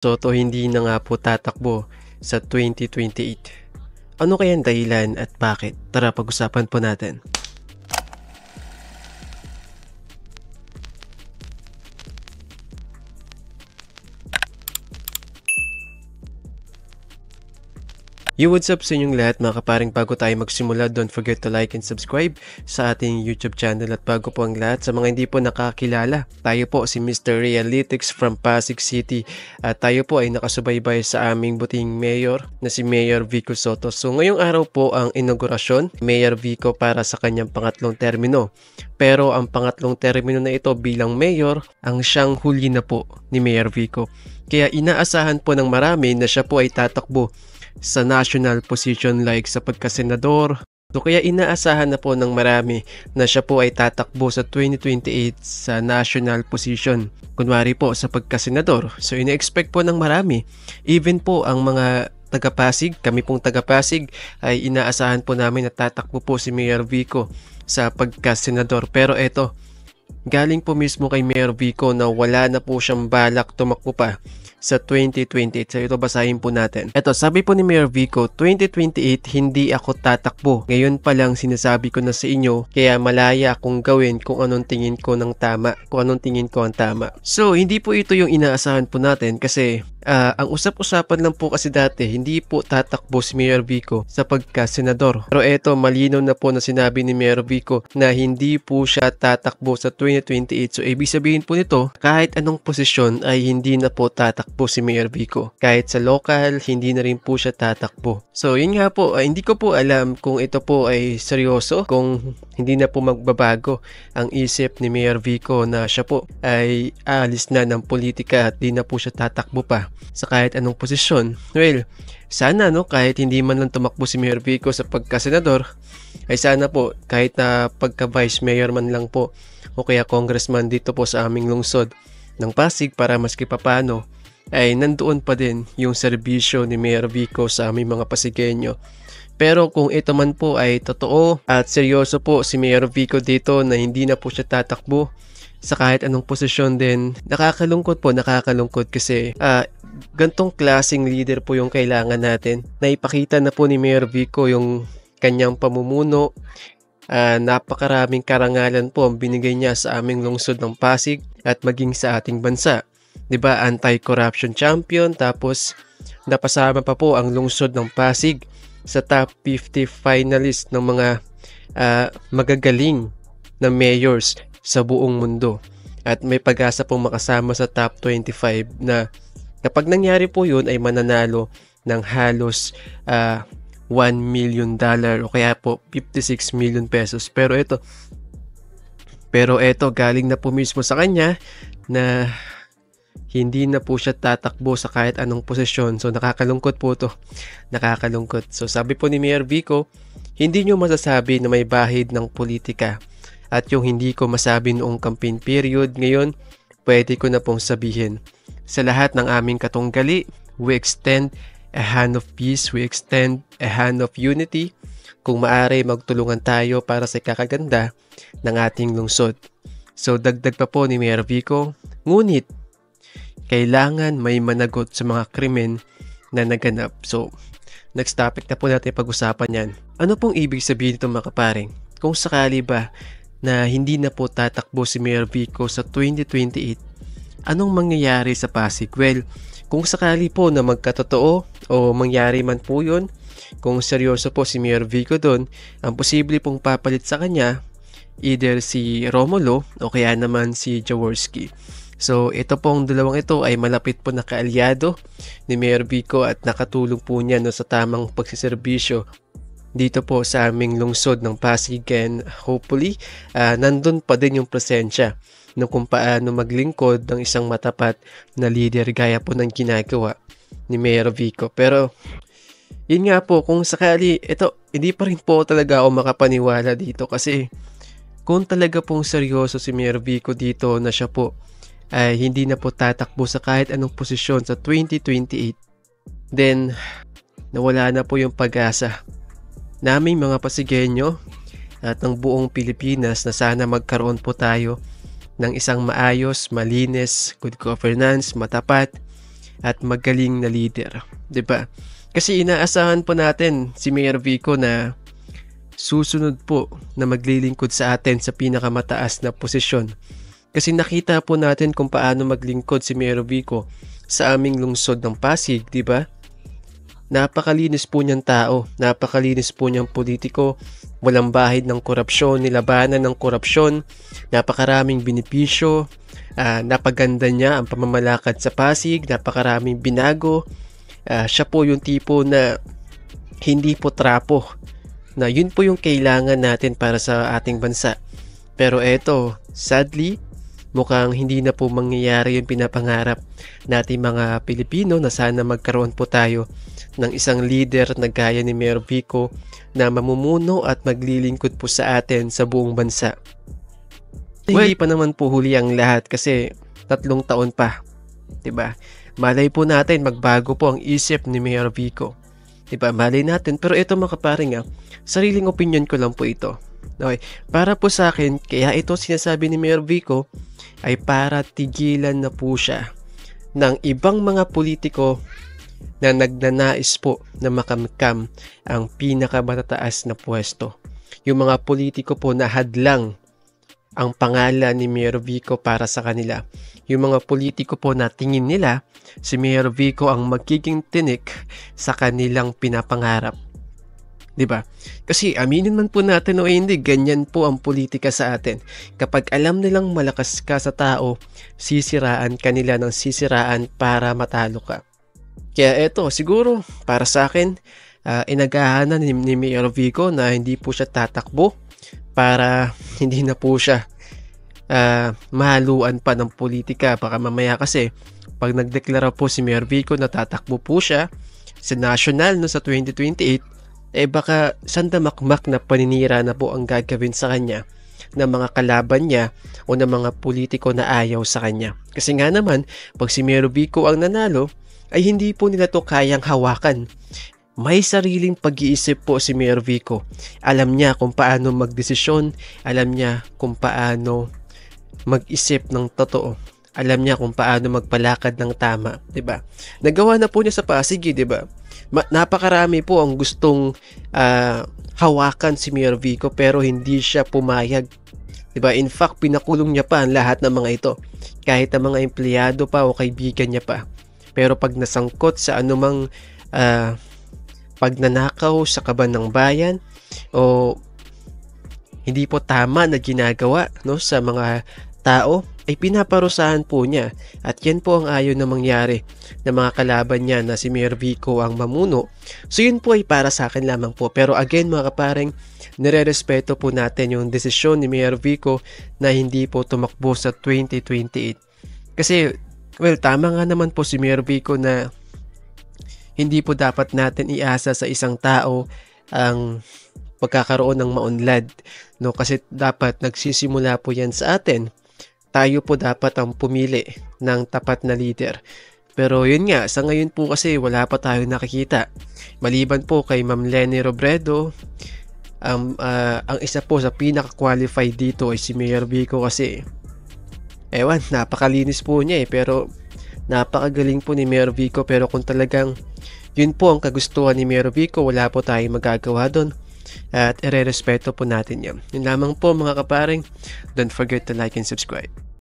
Soto hindi na nga po tatakbo sa 2028. Ano kayang dahilan at bakit? Tara pag-usapan po natin. What's up sa inyong lahat mga kaparing. Bago tayo magsimula, don't forget to like and subscribe sa ating YouTube channel. At bago po ang lahat, sa mga hindi po nakakilala, tayo po si Mr. Realytics from Pasig City. At tayo po ay nakasubaybay sa aming buting mayor na si Mayor Vico Soto. So ngayong araw po ang inaugurasyon, Mayor Vico para sa kanyang pangatlong termino. Pero ang pangatlong termino na ito bilang mayor, ang siyang huli na po ni Mayor Vico. Kaya inaasahan po ng marami na siya po ay tatakbo sa national position like sa pagkasenador. So kaya inaasahan na po ng marami na siya po ay tatakbo sa 2028 sa national position. Kunwari po sa pagkasenador. So ina-expect po ng marami. Even po ang mga taga-Pasig, kami pong taga-Pasig ay inaasahan po namin na tatakbo po si Mayor Vico sa pagkasenador. Pero eto, galing po mismo kay Mayor Vico na wala na po siyang balak tumakbo pa sa 2028. So ito basahin po natin. Ito, sabi po ni Mayor Vico, 2028 hindi ako tatakbo. Ngayon pa lang sinasabi ko na sa inyo, kaya malaya akong gawin kung anong tingin ko ng tama, kung anong tingin ko ang tama. So hindi po ito yung inaasahan po natin kasi ang usap-usapan lang po kasi dati, hindi po tatakbo si Mayor Vico sa pagka-senador. Pero eto, malinaw na po na sinabi ni Mayor Vico na hindi po siya tatakbo sa 2028. So ibig sabihin po nito, kahit anong posisyon ay hindi na po tatakbo si Mayor Vico. Kahit sa local, hindi na rin po siya tatakbo. So yun nga po, hindi ko po alam kung ito po ay seryoso, kung hindi na po magbabago ang isip ni Mayor Vico na siya po ay aalis na ng politika at di na po siya tatakbo pa sa kahit anong posisyon. Well, sana kahit hindi man lang tumakbo si Mayor Vico sa pagkasenador, ay sana po kahit na pagka-vice mayor man lang po o kaya congressman dito po sa aming lungsod ng Pasig para maski papano ay nandoon pa din yung serbisyo ni Mayor Vico sa aming mga Pasigueño. Pero kung ito man po ay totoo at seryoso po si Mayor Vico dito na hindi na po siya tatakbo sa kahit anong posisyon din, nakakalungkot kasi gantong klaseng leader po yung kailangan natin. Naipakita na po ni Mayor Vico yung kanyang pamumuno. Napakaraming karangalan po ang binigay niya sa aming lungsod ng Pasig at maging sa ating bansa. 'Di ba? Anti-corruption champion, tapos napasama pa po ang lungsod ng Pasig sa top 50 finalist ng mga magagaling na mayors sa buong mundo. At may pag-asa pong makasama sa top 25 na kapag nangyari po yun ay mananalo ng halos $1 million o kaya po 56 million pesos. Pero ito galing na po mismo sa kanya na hindi na po siya tatakbo sa kahit anong posisyon. So nakakalungkot po to. Nakakalungkot. So sabi po ni Mayor Vico, hindi nyo masasabi na may bahid ng politika. At yung hindi ko masabi noong campaign period, ngayon pwede ko na pong sabihin. Sa lahat ng aming katunggali, we extend a hand of peace, we extend a hand of unity. Kung maaari, magtulungan tayo para sa kakaganda ng ating lungsod. So dagdag pa po ni Mayor Vico, ngunit kailangan may managot sa mga krimen na naganap. So next topic na po natin pag-usapan yan. Ano pong ibig sabihin ito mga kaparing? Kung sakali ba na hindi na po tatakbo si Mayor Vico sa 2028, anong mangyayari sa Pasig? Well, kung sakali po na magkatotoo o mangyari man po yun, kung seryoso po si Mayor Vico doon, ang posible pong papalit sa kanya, either si Romulo o kaya naman si Jaworski. So ito pong dalawang ito ay malapit po na kaalyado ni Mayor Vico at nakatulong po niya sa tamang pagsiservisyo dito po sa aming lungsod ng Pasig, and hopefully nandun pa din yung presensya kung paano maglingkod ng isang matapat na leader gaya po ng ginagawa ni Mayor Vico. Pero yun nga po, kung sakali ito, hindi pa rin po talaga ako makapaniwala dito kasi kung talaga pong seryoso si Mayor Vico dito na siya po ay hindi na po tatakbo sa kahit anong posisyon sa 2028, then nawala na po yung pag-asa naming mga Pasigueño at ng buong Pilipinas na sana magkaroon po tayo ng isang maayos, malinis, good governance, matapat at magaling na leader, 'di ba? Kasi inaasahan po natin si Mayor Vico na susunod po na maglilingkod sa atin sa pinakamataas na posisyon. Kasi nakita po natin kung paano maglingkod si Mayor Vico sa aming lungsod ng Pasig, 'di ba? Napakalinis po niyang tao, napakalinis po niyang politiko, walang bahid ng korupsyon, nilabanan ng korupsyon, napakaraming benepisyo, napaganda niya ang pamamalakad sa Pasig, napakaraming binago. Siya po yung tipo na hindi po trapo, na yun po yung kailangan natin para sa ating bansa. Pero eto, sadly, mukhang hindi na po mangyayari yung pinapangarap nating mga Pilipino na sana magkaroon po tayo ng isang leader na gaya ni Mayor Vico na mamumuno at maglilingkod po sa atin sa buong bansa. Hindi pa naman po huli ang lahat kasi 3 taon pa, 'di ba? Malay po natin magbago po ang isip ni Mayor Vico. 'Di ba? Malay natin. Pero ito mga kaparing, sariling opinion ko lang po ito. Okay. Para po sa akin, kaya ito sinasabi ni Mayor Vico ay para tigilan na po siya ng ibang mga politiko na nagnanais po na makamkam ang pinakamatataas na pwesto. Yung mga politiko po na hadlang ang pangalan ni Mayor Vico para sa kanila. Yung mga politiko po na tingin nila si Mayor Vico ang magiging tinik sa kanilang pinapangarap. 'Di ba? Kasi aminin man po natin o hindi, ganyan po ang politika sa atin. Kapag alam nilang malakas ka sa tao, sisiraan kanila ng sisiraan para matalo ka. Kaya eto, siguro para sa akin, inagahan na ni Mayor Vico na hindi po siya tatakbo para hindi na po siya mahaluan pa ng politika. Baka mamaya kasi pag nagdeklara po si Mayor Vico na tatakbo po siya sa national sa 2028, baka sandamakmak na paninira na po ang gagawin sa kanya ng mga kalaban niya o ng mga politiko na ayaw sa kanya. Kasi nga naman, pag si Mayor Vico ang nanalo, ay hindi po nila to kayang hawakan. May sariling pag-iisip po si Mayor Vico. Alam niya kung paano magdesisyon, alam niya kung paano mag-isip ng totoo. Alam niya kung paano magpalakad ng tama, 'di ba? Nagawa na po niya sa Pasig, 'di ba? Napakarami po ang gustong hawakan si Mayor Vico pero hindi siya pumayag. 'Di ba? In fact, pinakulong niya pa ang lahat ng mga ito. Kahit ang mga empleyado pa o kaibigan niya pa. Pero pag nasangkot sa anumang pagnanakaw sa kaban ng bayan o hindi po tama na ginagawa sa mga tao, ay pinaparusahan po niya. At yan po ang ayaw na mangyari ng mga kalaban niya na si Mayor Vico ang mamuno. So yun po ay para sa akin lamang po. Pero again mga kapareng, nire-respeto po natin yung desisyon ni Mayor Vico na hindi po tumakbo sa 2028. Kasi, well, tama nga naman po si Mayor Vico na hindi po dapat natin iasa sa isang tao ang pagkakaroon ng maunlad. Kasi dapat nagsisimula po yan sa atin. Tayo po dapat ang pumili ng tapat na leader. Pero yun nga, sa ngayon po kasi wala pa tayong nakikita. Maliban po kay Ma'am Leni Robredo, ang isa po sa pinaka-qualified dito ay si Mayor Vico kasi napakalinis po niya pero napakagaling po ni Mayor Vico. Pero kung talagang yun po ang kagustuhan ni Mayor Vico, wala po tayong magagawa doon. At ire-respeto po natin yan. Yun lamang po mga kaparing. Don't forget to like and subscribe.